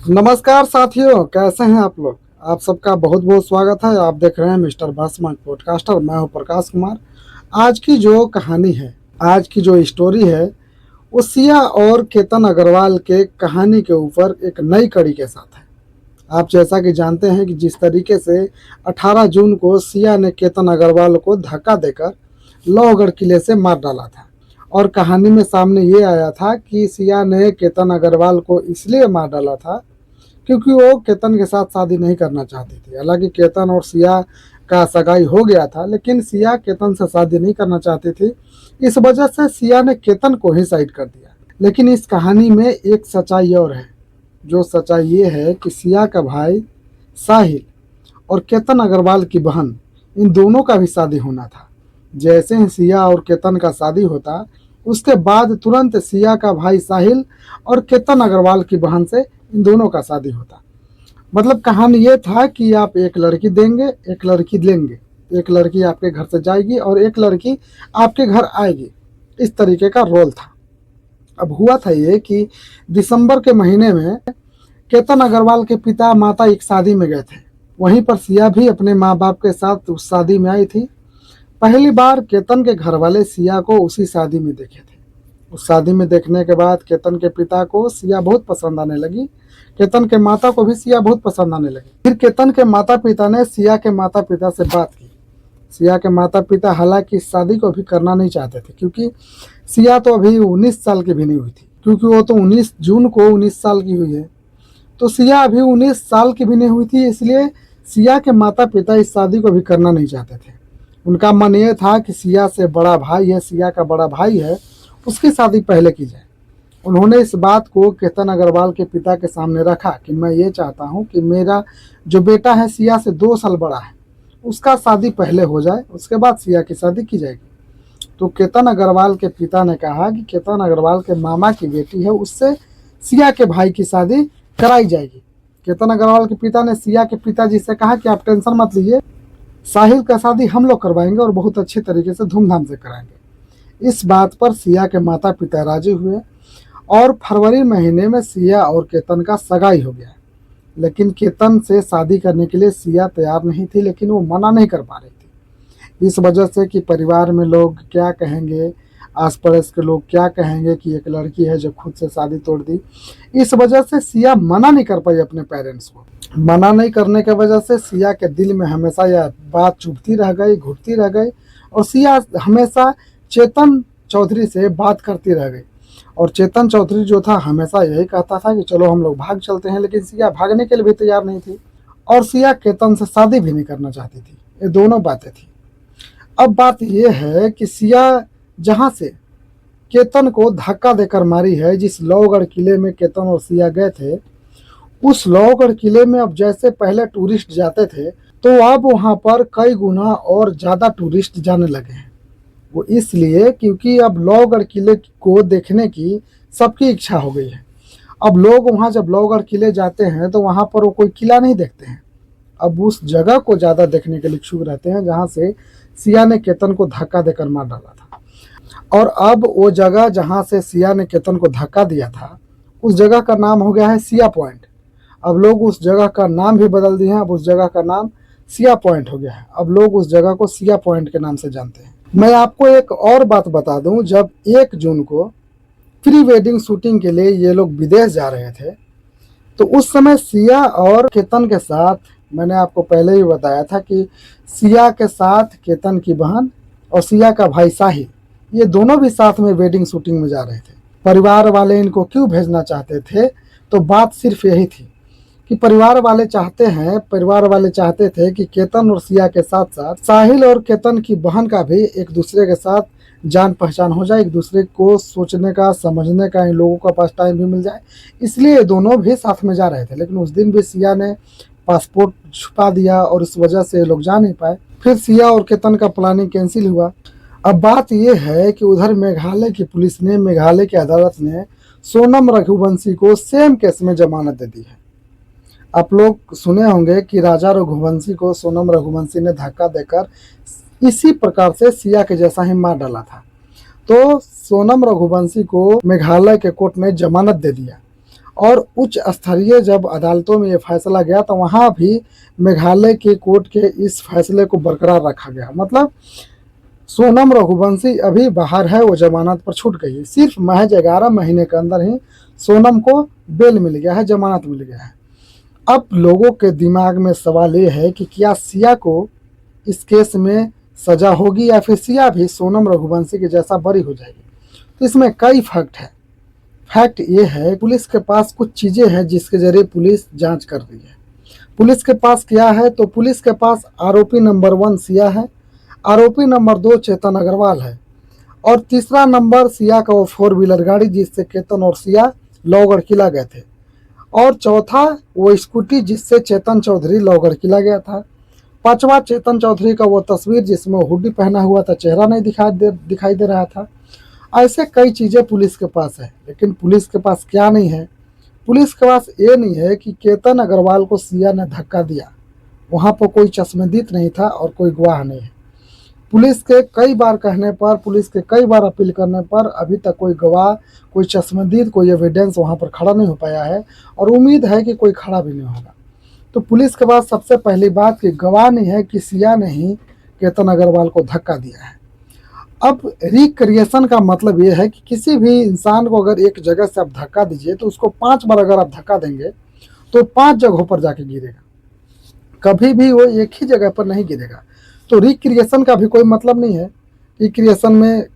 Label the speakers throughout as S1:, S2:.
S1: नमस्कार साथियों, कैसे हैं आप लोग। आप सबका बहुत बहुत स्वागत है। आप देख रहे हैं मिस्टर भास्मान पॉडकास्टर। मैं हूं प्रकाश कुमार। आज की जो कहानी है, आज की जो स्टोरी है, वो सिया और केतन अग्रवाल के कहानी के ऊपर एक नई कड़ी के साथ है। आप जैसा कि जानते हैं कि जिस तरीके से 18 जून को सिया ने केतन अग्रवाल को धक्का देकर लोहगढ़ किले से मार डाला था, और कहानी में सामने ये आया था कि सिया ने केतन अग्रवाल को इसलिए मार डाला था क्योंकि वो केतन के साथ शादी नहीं करना चाहती थी। हालांकि केतन और सिया का सगाई हो गया था, लेकिन सिया केतन से शादी नहीं करना चाहती थी। इस वजह से सिया ने केतन को ही साइड कर दिया। लेकिन इस कहानी में एक सच्चाई और है। जो सच्चाई ये है कि सिया का भाई साहिल और केतन अग्रवाल की बहन, इन दोनों का भी शादी होना था। जैसे ही सिया और केतन का शादी होता, उसके बाद तुरंत सिया का भाई साहिल और केतन अग्रवाल की बहन से इन दोनों का शादी होता। मतलब कहानी ये था कि आप एक लड़की देंगे, एक लड़की लेंगे, एक लड़की आपके घर से जाएगी और एक लड़की आपके घर आएगी। इस तरीके का रोल था। अब हुआ था ये कि दिसंबर के महीने में केतन अग्रवाल के पिता माता एक शादी में गए थे। वहीं पर सिया भी अपने माँ बाप के साथ उस शादी में आई थी। पहली बार केतन के घर वाले सिया को उसी शादी में देखे थे। उस शादी में देखने के बाद केतन के पिता को सिया बहुत पसंद आने लगी। केतन के माता को भी सिया बहुत पसंद आने लगी। फिर केतन के माता पिता ने सिया के माता पिता से बात की। सिया के माता पिता हालांकि इस शादी को भी करना नहीं चाहते थे, क्योंकि सिया तो अभी 19 साल की भी नहीं हुई थी, क्योंकि वो तो 19 जून को 19 साल की हुई है। तो सिया अभी 19 साल की भी नहीं हुई थी, इसलिए सिया के माता पिता इस शादी को भी करना नहीं चाहते थे। उनका मन ये था कि सिया से बड़ा भाई है, सिया का बड़ा भाई है, उसकी शादी पहले की जाए। उन्होंने इस बात को केतन अग्रवाल के पिता के सामने रखा कि मैं ये चाहता हूँ कि मेरा जो बेटा है सिया से 2 साल बड़ा है, उसका शादी पहले हो जाए, उसके बाद सिया की शादी की जाएगी। तो केतन अग्रवाल के पिता ने कहा कि केतन अग्रवाल के मामा की बेटी है, उससे सिया के भाई की शादी कराई जाएगी। केतन अग्रवाल के पिता ने सिया के पिताजी से कहा कि आप टेंशन मत लीजिए, साहिल का शादी हम लोग करवाएंगे और बहुत अच्छे तरीके से धूमधाम से कराएंगे। इस बात पर सिया के माता पिता राजी हुए और फरवरी महीने में सिया और केतन का सगाई हो गया। लेकिन केतन से शादी करने के लिए सिया तैयार नहीं थी, लेकिन वो मना नहीं कर पा रही थी। इस वजह से कि परिवार में लोग क्या कहेंगे, आस पड़ोस के लोग क्या कहेंगे कि एक लड़की है जो खुद से शादी तोड़ दी। इस वजह से सिया मना नहीं कर पाई अपने पेरेंट्स को। मना नहीं करने की वजह से सिया के दिल में हमेशा यह बात चुभती रह गई, घुटती रह गई, और सिया हमेशा चेतन चौधरी से बात करती रह गई। और चेतन चौधरी जो था हमेशा यही कहता था कि चलो हम लोग भाग चलते हैं, लेकिन सिया भागने के लिए भी तैयार नहीं थी, और सिया केतन से शादी भी नहीं करना चाहती थी। ये दोनों बातें थी। अब बात यह है कि सिया जहां से केतन को धक्का देकर मारी है, जिस लोहगढ़ किले में केतन और सिया गए थे, उस लोहगढ़ किले में अब जैसे पहले टूरिस्ट जाते थे, तो अब वहां पर कई गुना और ज्यादा टूरिस्ट जाने लगे हैं। वो इसलिए क्योंकि अब लोहगढ़ किले को देखने की सबकी इच्छा हो गई है। अब लोग वहां जब लोहगढ़ किले जाते हैं तो वहां पर वो कोई किला नहीं देखते हैं, अब उस जगह को ज्यादा देखने के लिए इच्छुक रहते हैं जहां से सिया ने केतन को धक्का देकर मार डाला था। और अब वो जगह जहां से सिया ने केतन को धक्का दिया था, उस जगह का नाम हो गया है सिया पॉइंट। अब लोग उस जगह का नाम भी बदल दिए हैं। अब उस जगह का नाम सिया पॉइंट हो गया है। अब लोग उस जगह को सिया पॉइंट के नाम से जानते हैं। मैं आपको एक और बात बता दूं, जब 1 जून को प्री वेडिंग शूटिंग के लिए ये लोग विदेश जा रहे थे, तो उस समय सिया और केतन के साथ, मैंने आपको पहले ही बताया था कि सिया के साथ केतन की बहन और सिया का भाई साहिल, ये दोनों भी साथ में वेडिंग शूटिंग में जा रहे थे। परिवार वाले इनको क्यों भेजना चाहते थे, तो बात सिर्फ यही थी कि परिवार वाले चाहते थे कि केतन और सिया के साथ साथ साहिल और केतन की बहन का भी एक दूसरे के साथ जान पहचान हो जाए, एक दूसरे को सोचने का, समझने का इन लोगों का पास टाइम भी मिल जाए। इसलिए दोनों भी साथ में जा रहे थे। लेकिन उस दिन भी सिया ने पासपोर्ट छुपा दिया और इस वजह से ये लोग जा नहीं पाए। फिर सिया और केतन का प्लानिंग कैंसिल हुआ। अब बात यह है कि उधर मेघालय की पुलिस ने, मेघालय की अदालत ने सोनम रघुवंशी को सेम केस में जमानत दे दी है। आप लोग सुने होंगे कि राजा रघुवंशी को सोनम रघुवंशी ने धक्का देकर इसी प्रकार से सिया के जैसा ही मार डाला था। तो सोनम रघुवंशी को मेघालय के कोर्ट ने जमानत दे दिया और उच्च स्तरीय जब अदालतों में ये फैसला गया तो वहाँ भी मेघालय के कोर्ट के इस फैसले को बरकरार रखा गया। मतलब सोनम रघुवंशी अभी बाहर है, वो जमानत पर छूट गई है। सिर्फ महज 11 महीने के अंदर ही सोनम को बेल मिल गया है, जमानत मिल गया है। अब लोगों के दिमाग में सवाल ये है कि क्या सिया को इस केस में सजा होगी या फिर सिया भी सोनम रघुवंशी के जैसा बरी हो जाएगी। तो इसमें कई फैक्ट है। फैक्ट ये है पुलिस के पास कुछ चीज़ें हैं जिसके जरिए पुलिस जांच कर रही है। पुलिस के पास क्या है, तो पुलिस के पास आरोपी नंबर 1 सिया है, आरोपी नंबर 2 चेतन अग्रवाल है, और तीसरा नंबर सिया का वो 4 व्हीलर गाड़ी जिससे केतन और सिया लोहगढ़ किला गए थे, और चौथा वो स्कूटी जिससे चेतन चौधरी लोहगढ़ किला गया था। पांचवा चेतन चौधरी का वो तस्वीर जिसमें हुडी पहना हुआ था, चेहरा नहीं दिखाई दे रहा था। ऐसे कई चीज़ें पुलिस के पास है, लेकिन पुलिस के पास क्या नहीं है, पुलिस के पास ये नहीं है कि केतन अग्रवाल को सिया ने धक्का दिया। वहाँ पर कोई चश्मदीद नहीं था और कोई गवाह नहीं है। पुलिस के कई बार कहने पर, पुलिस के कई बार अपील करने पर अभी तक कोई गवाह, कोई चश्मदीद, कोई एविडेंस वहाँ पर खड़ा नहीं हो पाया है, और उम्मीद है कि कोई खड़ा भी नहीं होगा। तो पुलिस के पास सबसे पहली बात कि गवाह नहीं है कि सिया ने ही केतन अग्रवाल को धक्का दिया है। अब रिक्रिएशन का मतलब ये है कि किसी भी इंसान को अगर एक जगह से आप धक्का दीजिए तो उसको 5 बार अगर आप धक्का देंगे तो 5 जगहों पर जाके गिरेगा, कभी भी वो एक ही जगह पर नहीं गिरेगा। तो रिक्रिएशन का भी कोई मतलब नहीं है। रिक्रिएशन में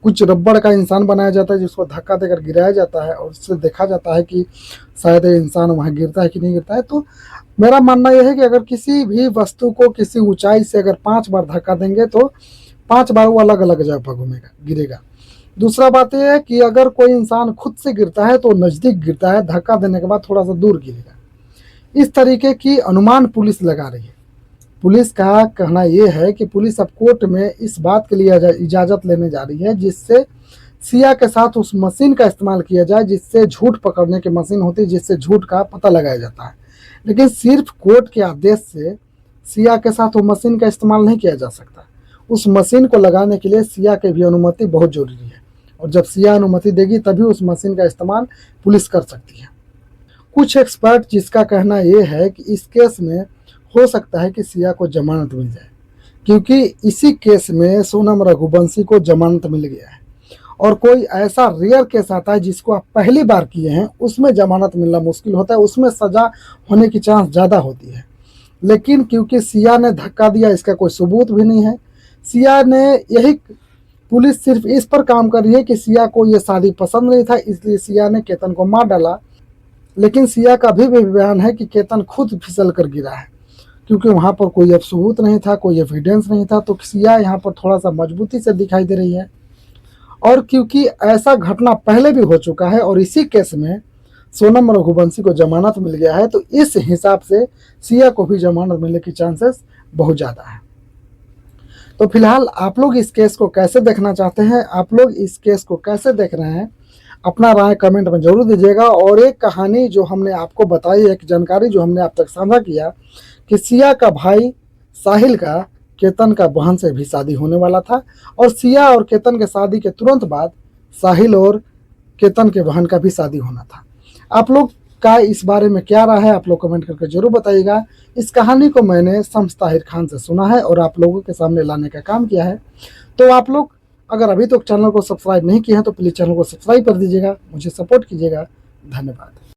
S1: कुछ रबड़ का इंसान बनाया जाता है जिसको धक्का देकर गिराया जाता है और उससे देखा जाता है कि शायद ये इंसान वहाँ गिरता है कि नहीं गिरता है। तो मेरा मानना यह है कि अगर किसी भी वस्तु को किसी ऊंचाई से अगर 5 बार धक्का देंगे तो 5 बार वो अलग अलग जगह पर घूमेगा, गिरेगा। दूसरा बात यह है कि अगर कोई इंसान खुद से गिरता है तो नज़दीक गिरता है, धक्का देने के बाद थोड़ा सा दूर गिरेगा। इस तरीके की अनुमान पुलिस लगा रही है। पुलिस का कहना यह है कि पुलिस अब कोर्ट में इस बात के लिए इजाज़त लेने जा रही है जिससे सिया के साथ उस मशीन का इस्तेमाल किया जाए जिससे झूठ पकड़ने की मशीन होती है, जिससे झूठ का पता लगाया जाता है। लेकिन सिर्फ कोर्ट के आदेश से सिया के साथ वो मशीन का इस्तेमाल नहीं किया जा सकता। उस मशीन को लगाने के लिए सिया की भी अनुमति बहुत जरूरी है, और जब सिया अनुमति देगी तभी उस मशीन का इस्तेमाल पुलिस कर सकती है। कुछ एक्सपर्ट जिसका कहना यह है कि इस केस में हो सकता है कि सिया को जमानत मिल जाए, क्योंकि इसी केस में सोनम रघुवंशी को जमानत मिल गया है, और कोई ऐसा रेयर केस आता है जिसको आप पहली बार किए हैं उसमें जमानत मिलना मुश्किल होता है, उसमें सज़ा होने की चांस ज़्यादा होती है। लेकिन क्योंकि सिया ने धक्का दिया, इसका कोई सबूत भी नहीं है। सिया ने यही, पुलिस सिर्फ इस पर काम कर रही है कि सिया को ये शादी पसंद नहीं था इसलिए सिया ने केतन को मार डाला। लेकिन सिया का भी बयान है कि केतन खुद फिसल कर गिरा है, क्योंकि वहाँ पर कोई अब सबूत नहीं था, कोई एविडेंस नहीं था। तो सिया यहाँ पर थोड़ा सा मजबूती से दिखाई दे रही है, और क्योंकि ऐसा घटना पहले भी हो चुका है और इसी केस में सोनम रघुवंशी को जमानत मिल गया है, तो इस हिसाब से सिया को भी जमानत मिलने की चांसेस बहुत ज़्यादा है। तो फिलहाल आप लोग इस केस को कैसे देखना चाहते हैं, आप लोग इस केस को कैसे देख रहे हैं, अपना राय कमेंट में जरूर दीजिएगा। और एक कहानी जो हमने आपको बताई, एक जानकारी जो हमने आप तक साझा किया कि सिया का भाई साहिल का केतन का बहन से भी शादी होने वाला था, और सिया और केतन के शादी के तुरंत बाद साहिल और केतन के बहन का भी शादी होना था। आप लोग का इस बारे में क्या राय है, आप लोग कमेंट करके जरूर बताइएगा। इस कहानी को मैंने शम्स ताहिर खान से सुना है और आप लोगों के सामने लाने का काम किया है। तो आप लोग अगर अभी तक चैनल को सब्सक्राइब नहीं किए हैं तो प्लीज़ चैनल को सब्सक्राइब कर दीजिएगा, मुझे सपोर्ट कीजिएगा। धन्यवाद।